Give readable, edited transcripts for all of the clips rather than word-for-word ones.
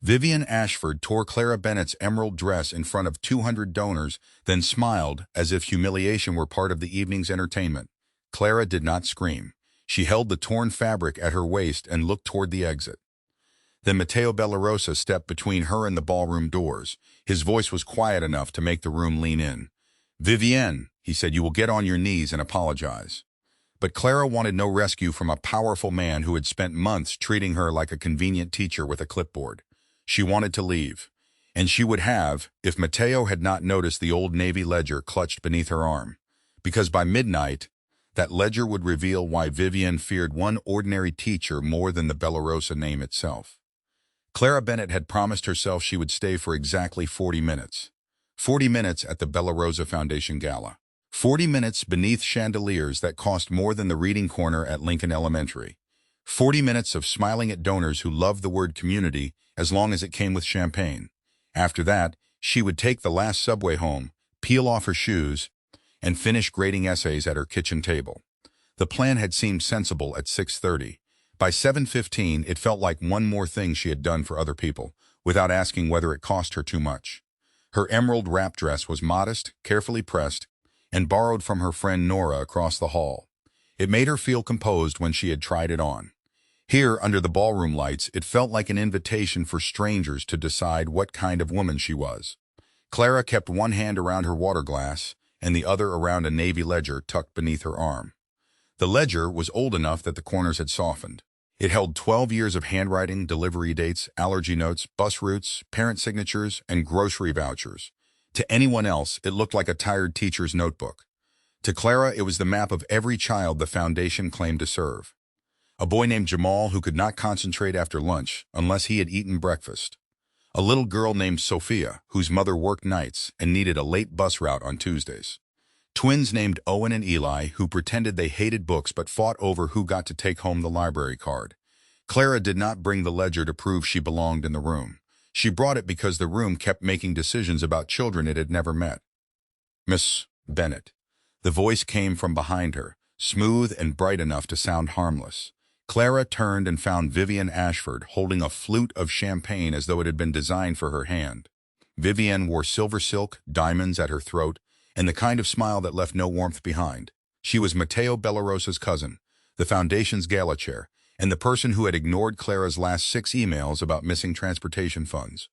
Vivian Ashford tore Clara Bennett's emerald dress in front of 200 donors, then smiled as if humiliation were part of the evening's entertainment. Clara did not scream. She held the torn fabric at her waist and looked toward the exit. Then Matteo Bellarosa stepped between her and the ballroom doors. His voice was quiet enough to make the room lean in. "Vivienne," he said, "you will get on your knees and apologize." But Clara wanted no rescue from a powerful man who had spent months treating her like a convenient teacher with a clipboard. She wanted to leave, and she would have if Matteo had not noticed the old Navy ledger clutched beneath her arm. Because by midnight, that ledger would reveal why Vivienne feared one ordinary teacher more than the Bellarosa name itself. Clara Bennett had promised herself she would stay for exactly 40 minutes. 40 minutes at the Bellarosa Foundation Gala. 40 minutes beneath chandeliers that cost more than the reading corner at Lincoln Elementary. 40 minutes of smiling at donors who loved the word community as long as it came with champagne. After that, she would take the last subway home, peel off her shoes, and finish grading essays at her kitchen table. The plan had seemed sensible at 6:30. By 7:15, it felt like one more thing she had done for other people, without asking whether it cost her too much. Her emerald wrap dress was modest, carefully pressed, and borrowed from her friend Nora across the hall. It made her feel composed when she had tried it on. Here, under the ballroom lights, it felt like an invitation for strangers to decide what kind of woman she was. Clara kept one hand around her water glass and the other around a navy ledger tucked beneath her arm. The ledger was old enough that the corners had softened. It held 12 years of handwriting, delivery dates, allergy notes, bus routes, parent signatures, and grocery vouchers. To anyone else, it looked like a tired teacher's notebook. To Clara, it was the map of every child the foundation claimed to serve. A boy named Jamal who could not concentrate after lunch unless he had eaten breakfast. A little girl named Sophia, whose mother worked nights and needed a late bus route on Tuesdays. Twins named Owen and Eli who pretended they hated books but fought over who got to take home the library card. Clara did not bring the ledger to prove she belonged in the room. She brought it because the room kept making decisions about children it had never met. "Miss Bennett." The voice came from behind her, smooth and bright enough to sound harmless. Clara turned and found Vivian Ashford holding a flute of champagne as though it had been designed for her hand. Vivian wore silver silk, diamonds at her throat, and the kind of smile that left no warmth behind. She was Matteo Bellarosa's cousin, the foundation's gala chair, and the person who had ignored Clara's last 6 emails about missing transportation funds.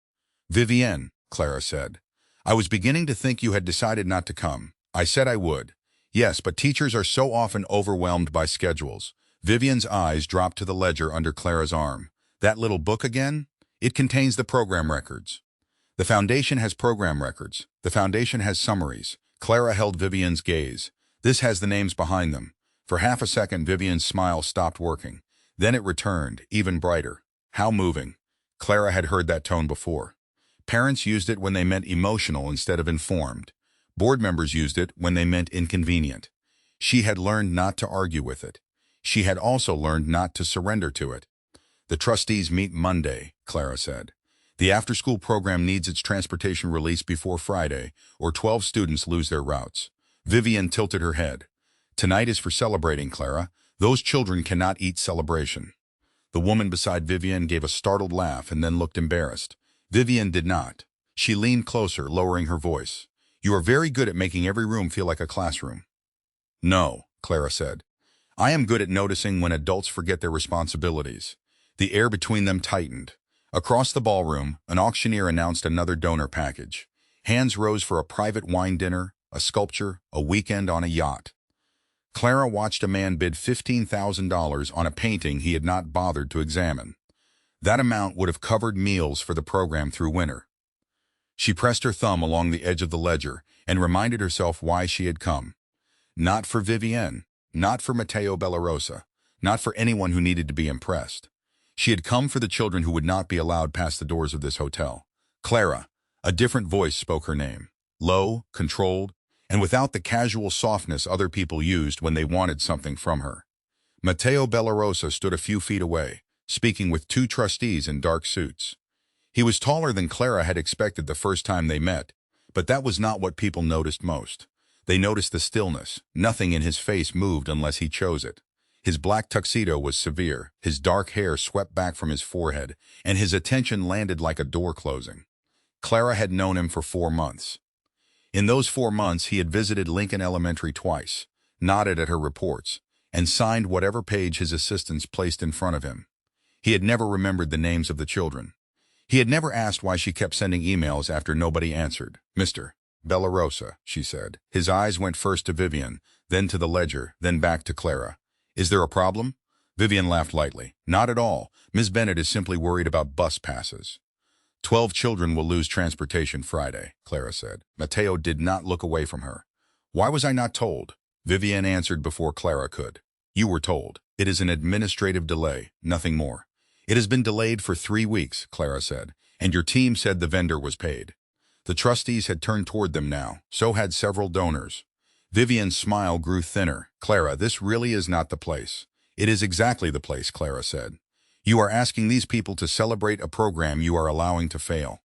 "Vivienne," Clara said, "I was beginning to think you had decided not to come. I said I would. Yes, but teachers are so often overwhelmed by schedules." Vivian's eyes dropped to the ledger under Clara's arm. "That little book again? It contains the program records." "The foundation has program records. The foundation has summaries." Clara held Vivian's gaze. "This has the names behind them." For half a second, Vivian's smile stopped working. Then it returned, even brighter. "How moving." Clara had heard that tone before. Parents used it when they meant emotional instead of informed. Board members used it when they meant inconvenient. She had learned not to argue with it. She had also learned not to surrender to it. "The trustees meet Monday," Clara said. "The after-school program needs its transportation release before Friday, or 12 students lose their routes." Vivian tilted her head. "Tonight is for celebrating, Clara. Those children cannot eat celebration." The woman beside Vivian gave a startled laugh and then looked embarrassed. Vivian did not. She leaned closer, lowering her voice. "You are very good at making every room feel like a classroom." "No," Clara said. "I am good at noticing when adults forget their responsibilities." The air between them tightened. Across the ballroom, an auctioneer announced another donor package. Hands rose for a private wine dinner, a sculpture, a weekend on a yacht. Clara watched a man bid $15,000 on a painting he had not bothered to examine. That amount would have covered meals for the program through winter. She pressed her thumb along the edge of the ledger and reminded herself why she had come. Not for Vivienne, not for Matteo Bellarosa, not for anyone who needed to be impressed. She had come for the children who would not be allowed past the doors of this hotel. Clara, a different voice spoke her name. Low, controlled, and without the casual softness other people used when they wanted something from her. Matteo Bellarosa stood a few feet away, speaking with 2 trustees in dark suits. He was taller than Clara had expected the first time they met, but that was not what people noticed most. They noticed the stillness. Nothing in his face moved unless he chose it. His black tuxedo was severe, his dark hair swept back from his forehead, and his attention landed like a door closing. Clara had known him for 4 months. In those 4 months, he had visited Lincoln Elementary twice, nodded at her reports, and signed whatever page his assistants placed in front of him. He had never remembered the names of the children. He had never asked why she kept sending emails after nobody answered. "Mr. Bellarosa," she said. His eyes went first to Vivian, then to the ledger, then back to Clara. "Is there a problem?" Vivian laughed lightly. "Not at all. Miss Bennett is simply worried about bus passes." 12 children will lose transportation Friday, Clara said. Mateo did not look away from her. "Why was I not told?" Vivian answered before Clara could. "You were told. It is an administrative delay, nothing more." "It has been delayed for 3 weeks, Clara said, and your team said the vendor was paid." The trustees had turned toward them now. So had several donors. Vivian's smile grew thinner. "Clara, this really is not the place." "It is exactly the place," Clara said. "You are asking these people to celebrate a program you are allowing to fail."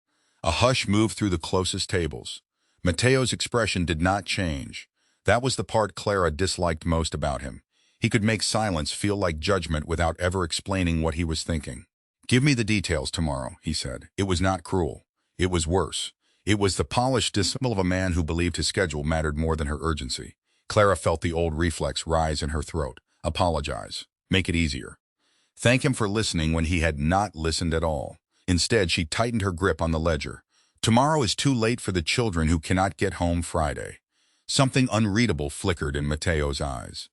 A hush moved through the closest tables. Mateo's expression did not change. That was the part Clara disliked most about him. He could make silence feel like judgment without ever explaining what he was thinking. "Give me the details tomorrow," he said. It was not cruel. It was worse. It was the polished dismissal of a man who believed his schedule mattered more than her urgency. Clara felt the old reflex rise in her throat. Apologize. Make it easier. Thank him for listening when he had not listened at all. Instead, she tightened her grip on the ledger. "Tomorrow is too late for the children who cannot get home Friday." Something unreadable flickered in Mateo's eyes.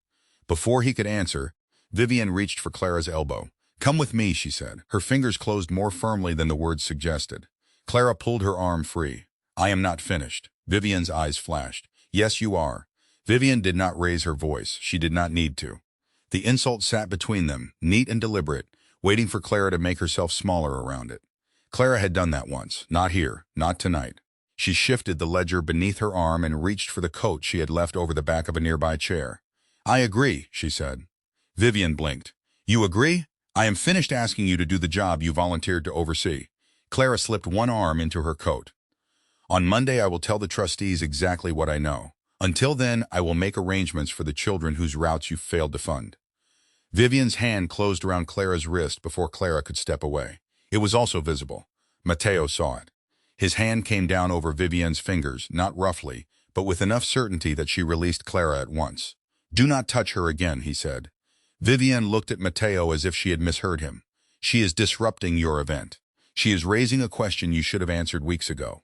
Before he could answer, Vivian reached for Clara's elbow. "Come with me," she said. Her fingers closed more firmly than the words suggested. Clara pulled her arm free. "I am not finished." Vivian's eyes flashed. "Yes, you are." Vivian did not raise her voice. She did not need to. The insult sat between them, neat and deliberate, waiting for Clara to make herself smaller around it. Clara had done that once. Not here. Not tonight. She shifted the ledger beneath her arm and reached for the coat she had left over the back of a nearby chair. "I agree," she said. Vivian blinked. "You agree? I am finished asking you to do the job you volunteered to oversee." Clara slipped one arm into her coat. "On Monday, I will tell the trustees exactly what I know. Until then, I will make arrangements for the children whose routes you failed to fund." Vivian's hand closed around Clara's wrist before Clara could step away. It was also visible. Mateo saw it. His hand came down over Vivian's fingers, not roughly, but with enough certainty that she released Clara at once. "Do not touch her again," he said. Vivian looked at Mateo as if she had misheard him. "She is disrupting your event. She is raising a question you should have answered weeks ago."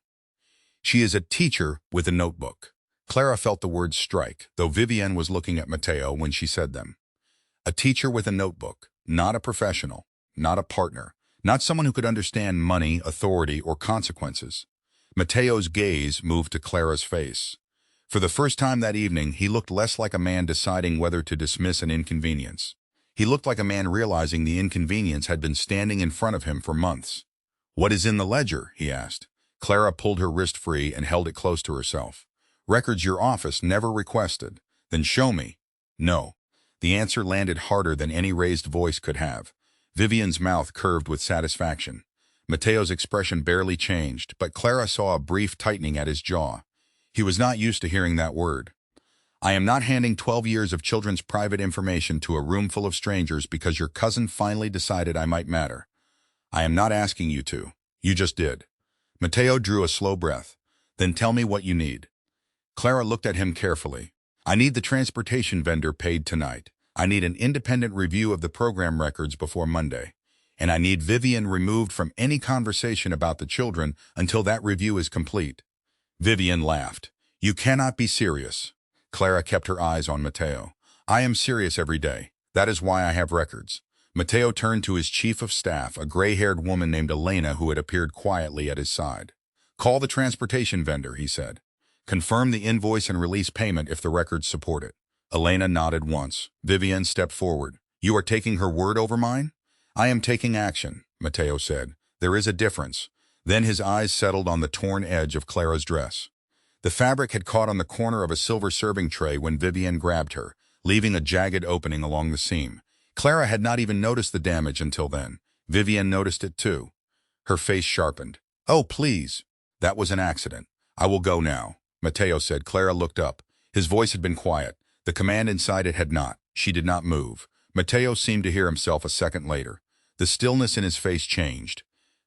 "She is a teacher with a notebook." Clara felt the words strike, though Vivian was looking at Mateo when she said them. A teacher with a notebook, not a professional, not a partner, not someone who could understand money, authority, or consequences. Mateo's gaze moved to Clara's face. For the first time that evening, he looked less like a man deciding whether to dismiss an inconvenience. He looked like a man realizing the inconvenience had been standing in front of him for months. "What is in the ledger?" he asked. Clara pulled her wrist free and held it close to herself. "Records your office never requested." "Then show me." "No." The answer landed harder than any raised voice could have. Vivian's mouth curved with satisfaction. Mateo's expression barely changed, but Clara saw a brief tightening at his jaw. He was not used to hearing that word. "I am not handing 12 years of children's private information to a room full of strangers because your cousin finally decided I might matter. I am not asking you to. You just did." Mateo drew a slow breath. "Then tell me what you need." Clara looked at him carefully. "I need the transportation vendor paid tonight. I need an independent review of the program records before Monday. And I need Vivian removed from any conversation about the children until that review is complete." Vivian laughed. "You cannot be serious." Clara kept her eyes on Mateo. "I am serious every day. That is why I have records." Mateo turned to his chief of staff, a gray-haired woman named Elena who had appeared quietly at his side. "Call the transportation vendor," he said. "Confirm the invoice and release payment if the records support it." Elena nodded once. Vivian stepped forward. "You are taking her word over mine?" "I am taking action," Mateo said. "There is a difference." Then his eyes settled on the torn edge of Clara's dress. The fabric had caught on the corner of a silver serving tray when Vivian grabbed her, leaving a jagged opening along the seam. Clara had not even noticed the damage until then. Vivian noticed it too. Her face sharpened. "Oh, please." "That was an accident. I will go now," Mateo said. Clara looked up. His voice had been quiet. The command inside it had not. She did not move. Mateo seemed to hear himself a second later. The stillness in his face changed.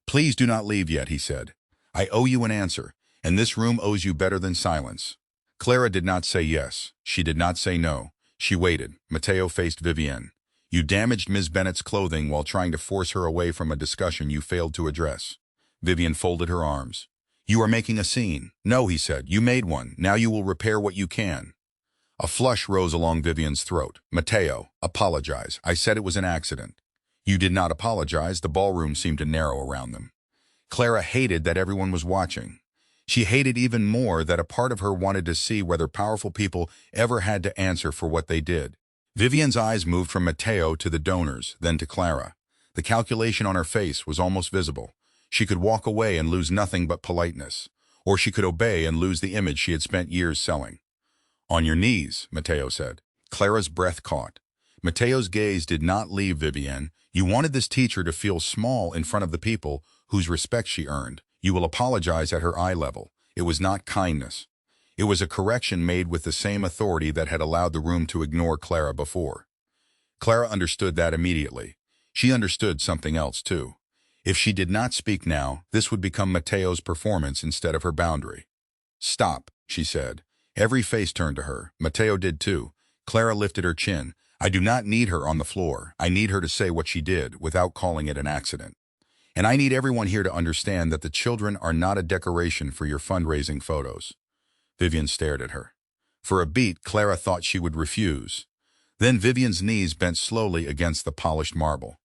"Please do not leave yet," he said. "I owe you an answer, and this room owes you better than silence." Clara did not say yes. She did not say no. She waited. Mateo faced Vivienne. "You damaged Ms. Bennett's clothing while trying to force her away from a discussion you failed to address." Vivienne folded her arms. "You are making a scene." "No," he said. "You made one. Now you will repair what you can." A flush rose along Vivienne's throat. "Mateo, apologize. I said it was an accident." "You did not apologize." The ballroom seemed to narrow around them. Clara hated that everyone was watching. She hated even more that a part of her wanted to see whether powerful people ever had to answer for what they did. Vivienne's eyes moved from Mateo to the donors, then to Clara. The calculation on her face was almost visible. She could walk away and lose nothing but politeness, or she could obey and lose the image she had spent years selling. "On your knees," Mateo said. Clara's breath caught. Mateo's gaze did not leave Vivienne. "You wanted this teacher to feel small in front of the people whose respect she earned. You will apologize at her eye level." It was not kindness. It was a correction made with the same authority that had allowed the room to ignore Clara before. Clara understood that immediately. She understood something else, too. If she did not speak now, this would become Mateo's performance instead of her boundary. "Stop," she said. Every face turned to her. Mateo did too. Clara lifted her chin. "I do not need her on the floor. I need her to say what she did without calling it an accident. And I need everyone here to understand that the children are not a decoration for your fundraising photos." Vivienne stared at her. For a beat, Clara thought she would refuse. Then Vivienne's knees bent slowly against the polished marble.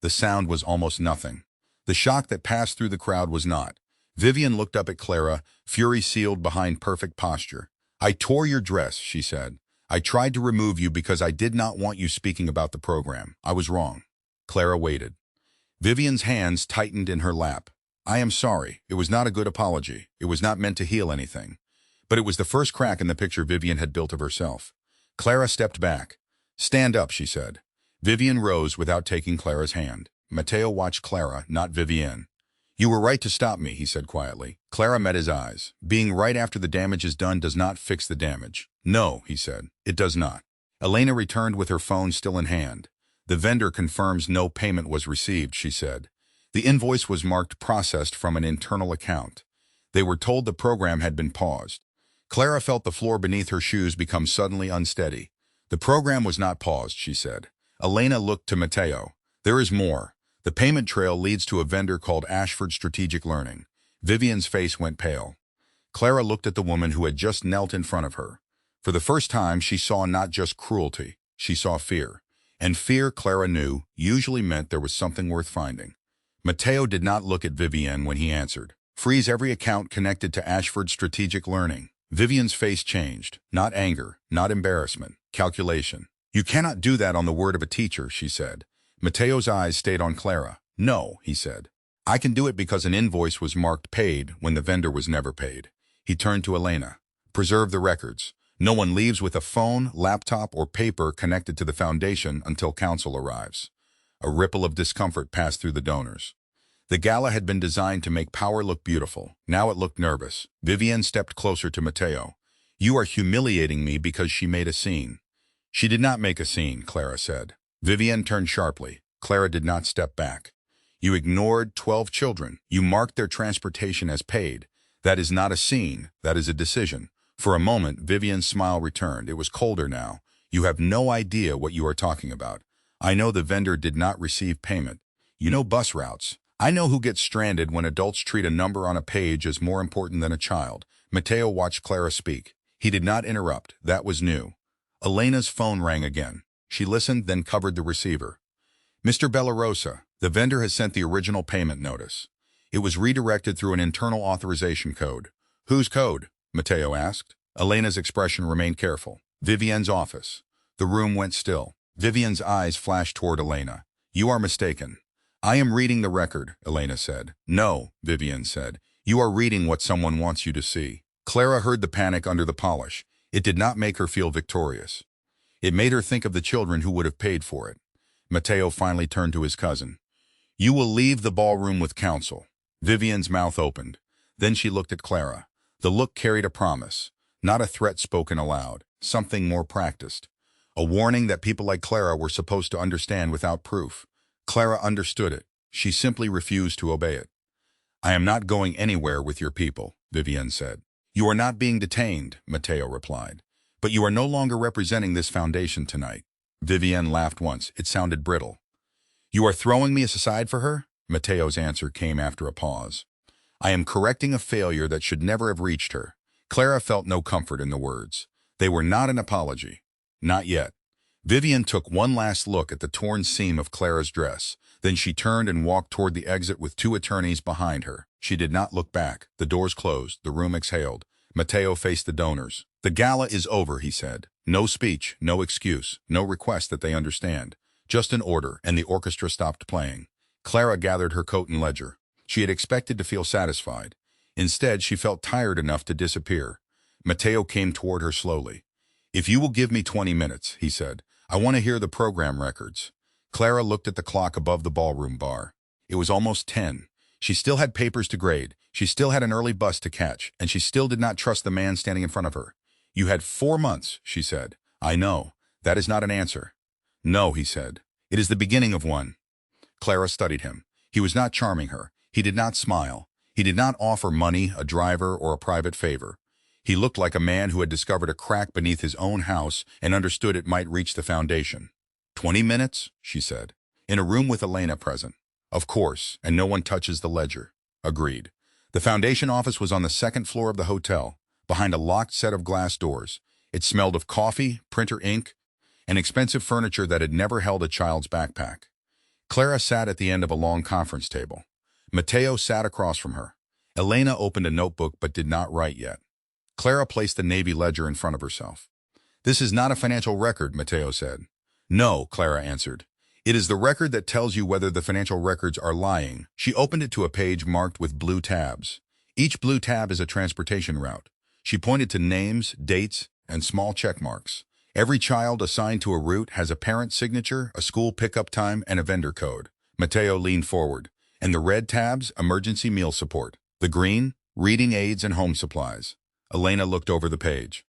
The sound was almost nothing. The shock that passed through the crowd was not. Vivienne looked up at Clara, fury sealed behind perfect posture. "I tore your dress," she said. "I tried to remove you because I did not want you speaking about the program. I was wrong." Clara waited. Vivienne's hands tightened in her lap. "I am sorry. It was not a good apology. It was not meant to heal anything." But it was the first crack in the picture Vivienne had built of herself. Clara stepped back. "Stand up," she said. Vivienne rose without taking Clara's hand. Mateo watched Clara, not Vivienne. "You were right to stop me," he said quietly. Clara met his eyes. "Being right after the damage is done does not fix the damage." "No," he said. "It does not." Elena returned with her phone still in hand. "The vendor confirms no payment was received," she said. The invoice was marked processed from an internal account. They were told the program had been paused. Clara felt the floor beneath her shoes become suddenly unsteady. "The program was not paused," she said. Elena looked to Mateo. "There is more. The payment trail leads to a vendor called Ashford Strategic Learning." Vivienne's face went pale. Clara looked at the woman who had just knelt in front of her. For the first time, she saw not just cruelty. She saw fear. And fear, Clara knew, usually meant there was something worth finding. Mateo did not look at Vivienne when he answered. "Freeze every account connected to Ashford Strategic Learning." Vivienne's face changed. Not anger, not embarrassment. Calculation. "You cannot do that on the word of a teacher," she said. Mateo's eyes stayed on Clara. "No," he said. "I can do it because an invoice was marked paid when the vendor was never paid." He turned to Elena. "Preserve the records. No one leaves with a phone, laptop, or paper connected to the foundation until council arrives." A ripple of discomfort passed through the donors. The gala had been designed to make power look beautiful. Now it looked nervous. Vivienne stepped closer to Mateo. "You are humiliating me because she made a scene." "She did not make a scene," Clara said. Vivienne turned sharply. Clara did not step back. "You ignored 12 children. You marked their transportation as paid. That is not a scene. That is a decision." For a moment, Vivienne's smile returned. It was colder now. "You have no idea what you are talking about. I know the vendor did not receive payment. You know bus routes. I know who gets stranded when adults treat a number on a page as more important than a child." Mateo watched Clara speak. He did not interrupt. That was new. Elena's phone rang again. She listened, then covered the receiver. "Mr. Bellarosa, the vendor has sent the original payment notice. It was redirected through an internal authorization code." "Whose code?" Mateo asked. Elena's expression remained careful. "Vivienne's office." The room went still. Vivienne's eyes flashed toward Elena. "You are mistaken." "I am reading the record," Elena said. "No," Vivienne said. "You are reading what someone wants you to see." Clara heard the panic under the polish. It did not make her feel victorious. It made her think of the children who would have paid for it. Mateo finally turned to his cousin. "You will leave the ballroom with counsel." Vivienne's mouth opened. Then she looked at Clara. The look carried a promise, not a threat spoken aloud, something more practiced. A warning that people like Clara were supposed to understand without proof. Clara understood it. She simply refused to obey it. "I am not going anywhere with your people," Vivienne said. "You are not being detained," Matteo replied. "But you are no longer representing this foundation tonight." Vivienne laughed once. It sounded brittle. "You are throwing me aside for her?" Matteo's answer came after a pause. "I am correcting a failure that should never have reached her." Clara felt no comfort in the words. They were not an apology. Not yet. Vivienne took one last look at the torn seam of Clara's dress. Then she turned and walked toward the exit with two attorneys behind her. She did not look back. The doors closed. The room exhaled. Matteo faced the donors. "The gala is over," he said. "No speech, no excuse, no request that they understand. Just an order," and the orchestra stopped playing. Clara gathered her coat and ledger. She had expected to feel satisfied. Instead, she felt tired enough to disappear. Matteo came toward her slowly. "If you will give me 20 minutes, he said, "I want to hear the program records." Clara looked at the clock above the ballroom bar. It was almost 10. She still had papers to grade. She still had an early bus to catch, and she still did not trust the man standing in front of her. "You had 4 months, she said. "I know. That is not an answer." "No," he said. "It is the beginning of one." Clara studied him. He was not charming her. He did not smile. He did not offer money, a driver, or a private favor. He looked like a man who had discovered a crack beneath his own house and understood it might reach the foundation. 20 minutes, she said. "In a room with Elena present." "Of course, and no one touches the ledger." "Agreed." The foundation office was on the second floor of the hotel, behind a locked set of glass doors. It smelled of coffee, printer ink, and expensive furniture that had never held a child's backpack. Clara sat at the end of a long conference table. Matteo sat across from her. Elena opened a notebook but did not write yet. Clara placed the Navy ledger in front of herself. "This is not a financial record," Matteo said. "No," Clara answered. "It is the record that tells you whether the financial records are lying." She opened it to a page marked with blue tabs. Each blue tab is a transportation route. She pointed to names, dates, and small check marks. Every child assigned to a route has a parent signature, a school pickup time, and a vendor code. Matteo leaned forward. "And the red tabs, emergency meal support. The green, reading aids and home supplies." Elena looked over the page.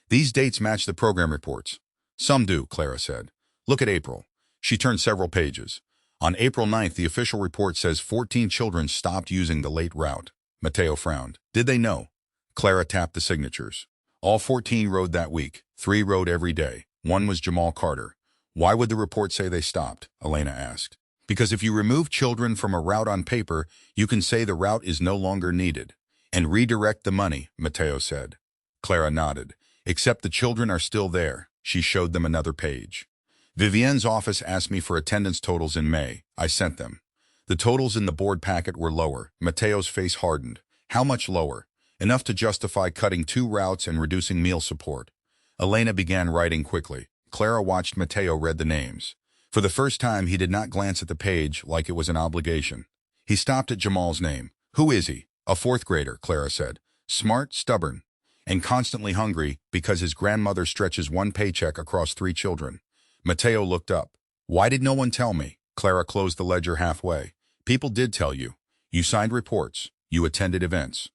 "These dates match the program reports." "Some do," Clara said. "Look at April." She turned several pages. On April 9th, the official report says 14 children stopped using the late route. Matteo frowned. "Did they know?" Clara tapped the signatures. "All 14 rode that week. 3 rode every day. 1 was Jamal Carter." "Why would the report say they stopped?" Elena asked. "Because if you remove children from a route on paper, you can say the route is no longer needed. And redirect the money," Matteo said. Clara nodded. "Except the children are still there." She showed them another page. "Vivienne's office asked me for attendance totals in May. I sent them. The totals in the board packet were lower." Matteo's face hardened. "How much lower?" "Enough to justify cutting 2 routes and reducing meal support." Elena began writing quickly. Clara watched Matteo read the names. For the first time, he did not glance at the page like it was an obligation. He stopped at Jamal's name. "Who is he?" "A 4th grader," Clara said. "Smart, stubborn, and constantly hungry because his grandmother stretches 1 paycheck across 3 children." Matteo looked up. "Why did no one tell me?" Clara closed the ledger halfway. "People did tell you. You signed reports. You attended events.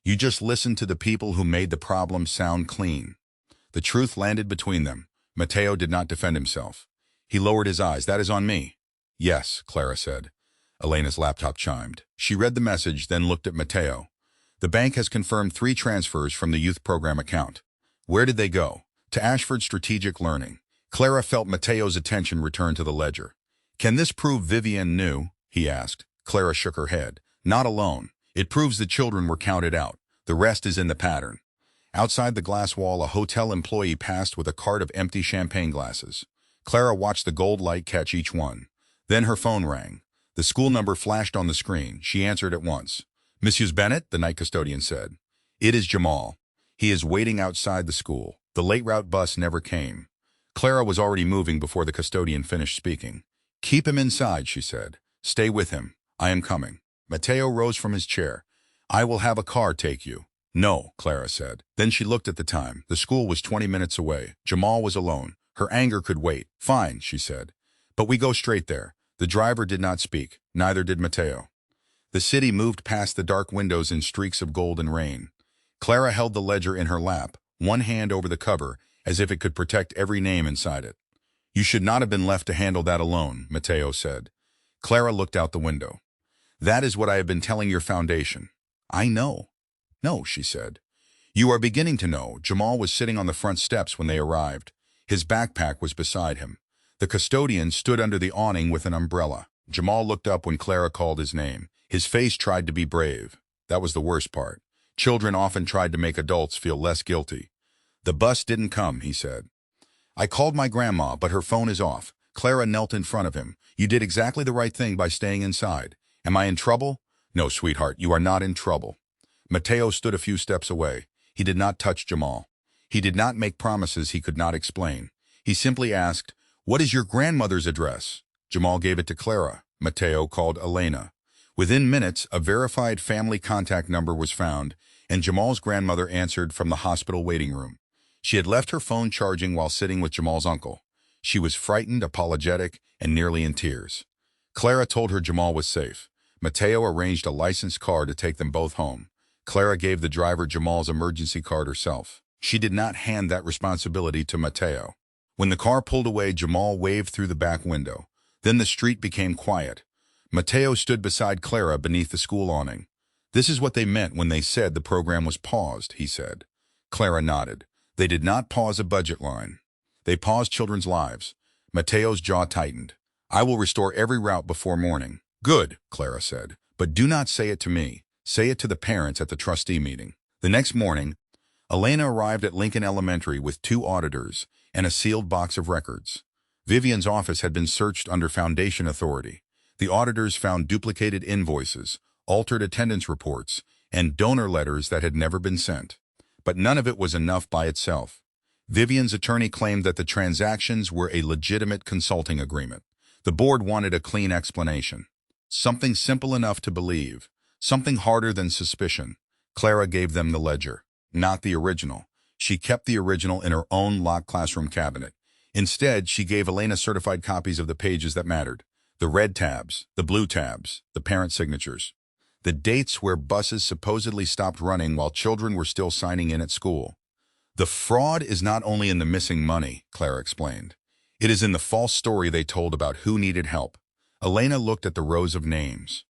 You just listened to the people who made the problem sound clean." The truth landed between them. Matteo did not defend himself. He lowered his eyes. "That is on me." "Yes," Clara said. Elena's laptop chimed. She read the message, then looked at Matteo. "The bank has confirmed 3 transfers from the youth program account." "Where did they go?" "To Ashford Strategic Learning." Clara felt Matteo's attention return to the ledger. "Can this prove Vivienne knew?" he asked. Clara shook her head. "Not alone. It proves the children were counted out. The rest is in the pattern." Outside the glass wall, a hotel employee passed with a cart of empty champagne glasses. Clara watched the gold light catch each one. Then her phone rang. The school number flashed on the screen. She answered at once. "Mrs. Bennett," the night custodian said. "It is Jamal. He is waiting outside the school. The late route bus never came." Clara was already moving before the custodian finished speaking. "Keep him inside," she said. "Stay with him. I am coming." Matteo rose from his chair. "I will have a car take you." "No," Clara said. Then she looked at the time. The school was 20 minutes away. Jamal was alone. Her anger could wait. "Fine," she said. "But we go straight there." The driver did not speak. Neither did Matteo. The city moved past the dark windows in streaks of gold and rain. Clara held the ledger in her lap, one hand over the cover, as if it could protect every name inside it. "You should not have been left to handle that alone," Matteo said. Clara looked out the window. "That is what I have been telling your foundation." "I know." "No," she said. "You are beginning to know." Jamal was sitting on the front steps when they arrived. His backpack was beside him. The custodian stood under the awning with an umbrella. Jamal looked up when Clara called his name. His face tried to be brave. That was the worst part. Children often tried to make adults feel less guilty. "The bus didn't come," he said. "I called my grandma, but her phone is off." Clara knelt in front of him. "You did exactly the right thing by staying inside. Am I in trouble?" "No, sweetheart, you are not in trouble." Matteo stood a few steps away. He did not touch Jamal. He did not make promises he could not explain. He simply asked, "What is your grandmother's address?" Jamal gave it to Clara. Matteo called Elena. Within minutes, a verified family contact number was found, and Jamal's grandmother answered from the hospital waiting room. She had left her phone charging while sitting with Jamal's uncle. She was frightened, apologetic, and nearly in tears. Clara told her Jamal was safe. Matteo arranged a licensed car to take them both home. Clara gave the driver Jamal's emergency card herself. She did not hand that responsibility to Matteo. When the car pulled away, Jamal waved through the back window. Then the street became quiet. Matteo stood beside Clara beneath the school awning. "This is what they meant when they said the program was paused," he said. Clara nodded. "They did not pause a budget line. They paused children's lives." Matteo's jaw tightened. "I will restore every route before morning." "Good," Clara said. "But do not say it to me. Say it to the parents at the trustee meeting." The next morning, Elena arrived at Lincoln Elementary with 2 auditors and a sealed box of records. Vivian's office had been searched under Foundation authority. The auditors found duplicated invoices, altered attendance reports, and donor letters that had never been sent. But none of it was enough by itself. Vivian's attorney claimed that the transactions were a legitimate consulting agreement. The board wanted a clean explanation. Something simple enough to believe. Something harder than suspicion. Clara gave them the ledger. Not the original. She kept the original in her own locked classroom cabinet. Instead, she gave Elena certified copies of the pages that mattered. The red tabs, the blue tabs, the parent signatures. The dates where buses supposedly stopped running while children were still signing in at school. "The fraud is not only in the missing money," Clara explained. "It is in the false story they told about who needed help." Elena looked at the rows of names.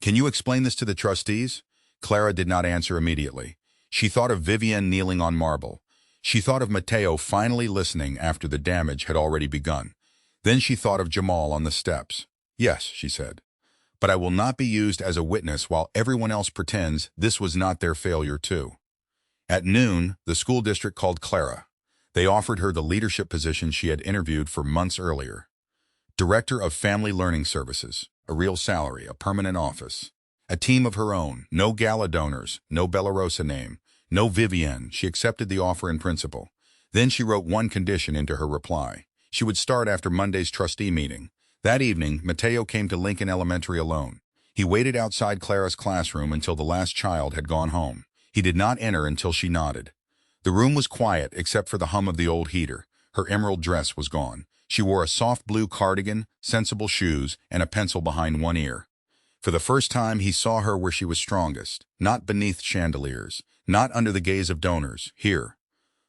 "Can you explain this to the trustees?" Clara did not answer immediately. She thought of Vivian kneeling on marble. She thought of Matteo finally listening after the damage had already begun. Then she thought of Jamal on the steps. "Yes," she said. "But I will not be used as a witness while everyone else pretends this was not their failure too." At noon, the school district called Clara. They offered her the leadership position she had interviewed for months earlier. Director of Family Learning Services, a real salary, a permanent office. A team of her own, no gala donors, no Bellarosa name, no Vivienne. She accepted the offer in principle. Then she wrote one condition into her reply. She would start after Monday's trustee meeting. That evening, Matteo came to Lincoln Elementary alone. He waited outside Clara's classroom until the last child had gone home. He did not enter until she nodded. The room was quiet except for the hum of the old heater. Her emerald dress was gone. She wore a soft blue cardigan, sensible shoes, and a pencil behind one ear. For the first time, he saw her where she was strongest, not beneath chandeliers, not under the gaze of donors, here.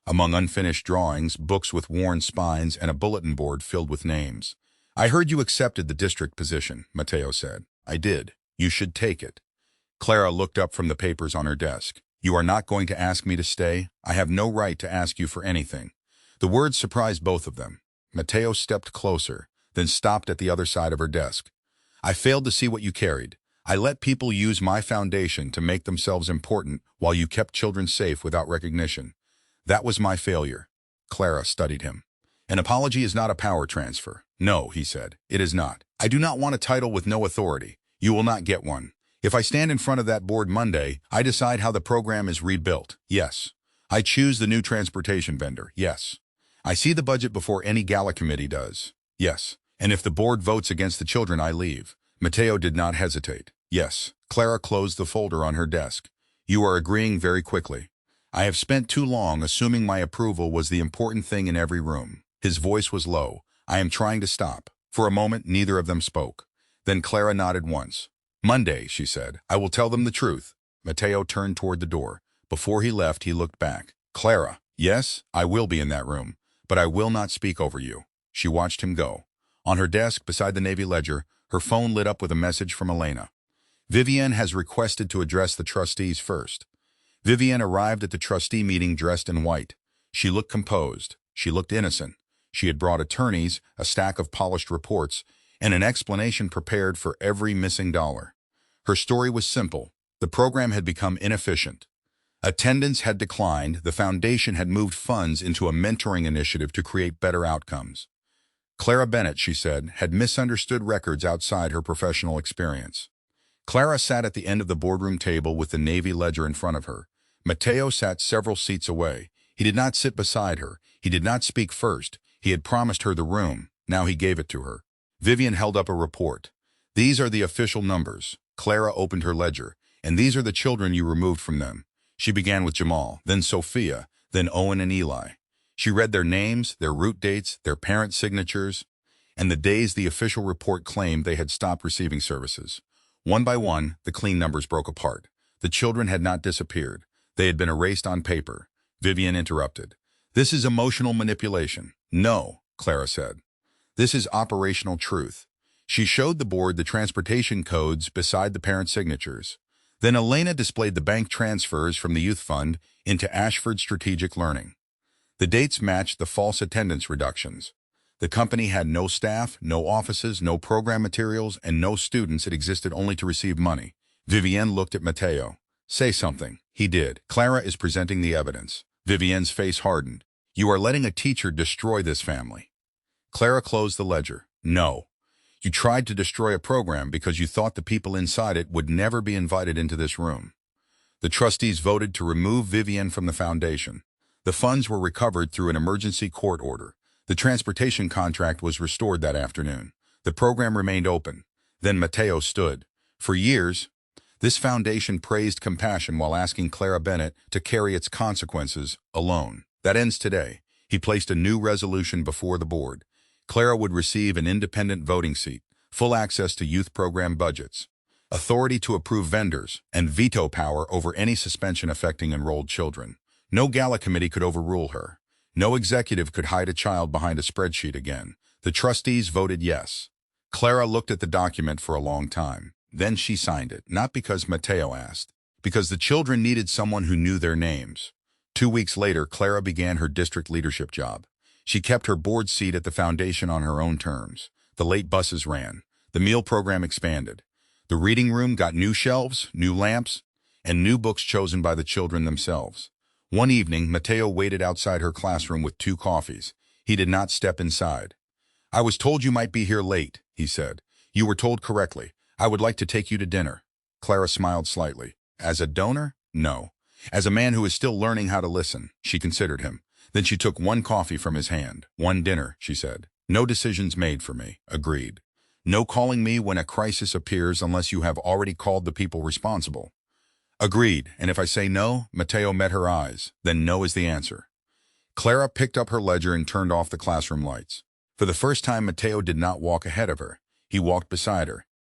Among unfinished drawings, books with worn spines, and a bulletin board filled with names. "I heard you accepted the district position," Matteo said. "I did. You should take it." Clara looked up from the papers on her desk. "You are not going to ask me to stay? I have no right to ask you for anything." The words surprised both of them. Matteo stepped closer, then stopped at the other side of her desk. "I failed to see what you carried. I let people use my foundation to make themselves important while you kept children safe without recognition. That was my failure." Clara studied him. "An apology is not a power transfer." "No," he said, "it is not. I do not want a title with no authority. You will not get one. If I stand in front of that board Monday, I decide how the program is rebuilt. Yes. I choose the new transportation vendor. Yes. I see the budget before any gala committee does. Yes. And if the board votes against the children, I leave." Matteo did not hesitate. "Yes." Clara closed the folder on her desk. "You are agreeing very quickly. I have spent too long assuming my approval was the important thing in every room." His voice was low. "I am trying to stop." For a moment, neither of them spoke. Then Clara nodded once. "Monday," she said, "I will tell them the truth." Matteo turned toward the door. Before he left, he looked back. "Clara, Yes, I will be in that room, but I will not speak over you. She watched him go. On her desk, beside the Navy ledger, her phone lit up with a message from Elena. Vivienne has requested to address the trustees first. Vivienne arrived at the trustee meeting dressed in white. She looked composed. She looked innocent. She had brought attorneys, a stack of polished reports, and an explanation prepared for every missing dollar. Her story was simple. The program had become inefficient. Attendance had declined. The foundation had moved funds into a mentoring initiative to create better outcomes. Clara Bennett, she said, had misunderstood records outside her professional experience. Clara sat at the end of the boardroom table with the Navy ledger in front of her. Matteo sat several seats away. He did not sit beside her. He did not speak first. He had promised her the room. Now he gave it to her. Vivienne held up a report. These are the official numbers. Clara opened her ledger. And these are the children you removed from them. She began with Jamal, then Sophia, then Owen and Eli. She read their names, their root dates, their parent signatures, and the days the official report claimed they had stopped receiving services. One by one, the clean numbers broke apart. The children had not disappeared. They had been erased on paper. Vivienne interrupted. This is emotional manipulation. No, Clara said. This is operational truth. She showed the board the transportation codes beside the parent signatures. Then Elena displayed the bank transfers from the youth fund into Ashford Strategic Learning. The dates matched the false attendance reductions. The company had no staff, no offices, no program materials, and no students. It existed only to receive money. Vivienne looked at Matteo. Say something. He did. Clara is presenting the evidence. Vivienne's face hardened. You are letting a teacher destroy this family. Clara closed the ledger. No. You tried to destroy a program because you thought the people inside it would never be invited into this room. The trustees voted to remove Vivienne from the foundation. The funds were recovered through an emergency court order. The transportation contract was restored that afternoon. The program remained open. Then Matteo stood. For years, this foundation praised compassion while asking Clara Bennett to carry its consequences alone. That ends today. He placed a new resolution before the board. Clara would receive an independent voting seat, full access to youth program budgets, authority to approve vendors, and veto power over any suspension affecting enrolled children. No gala committee could overrule her. No executive could hide a child behind a spreadsheet again. The trustees voted yes. Clara looked at the document for a long time. Then she signed it, not because Matteo asked, because the children needed someone who knew their names. 2 weeks later, Clara began her district leadership job. She kept her board seat at the foundation on her own terms. The late buses ran. The meal program expanded. The reading room got new shelves, new lamps, and new books chosen by the children themselves. One evening, Matteo waited outside her classroom with 2 coffees. He did not step inside. I was told you might be here late, he said. You were told correctly. I would like to take you to dinner. Clara smiled slightly. As a donor? No. As a man who is still learning how to listen, she considered him. Then she took 1 coffee from his hand. 1 dinner, she said. No decisions made for me. Agreed. No calling me when a crisis appears unless you have already called the people responsible. Agreed, and if I say no, Matteo met her eyes. Then no is the answer. Clara picked up her ledger and turned off the classroom lights. For the first time, Matteo did not walk ahead of her. He walked beside her.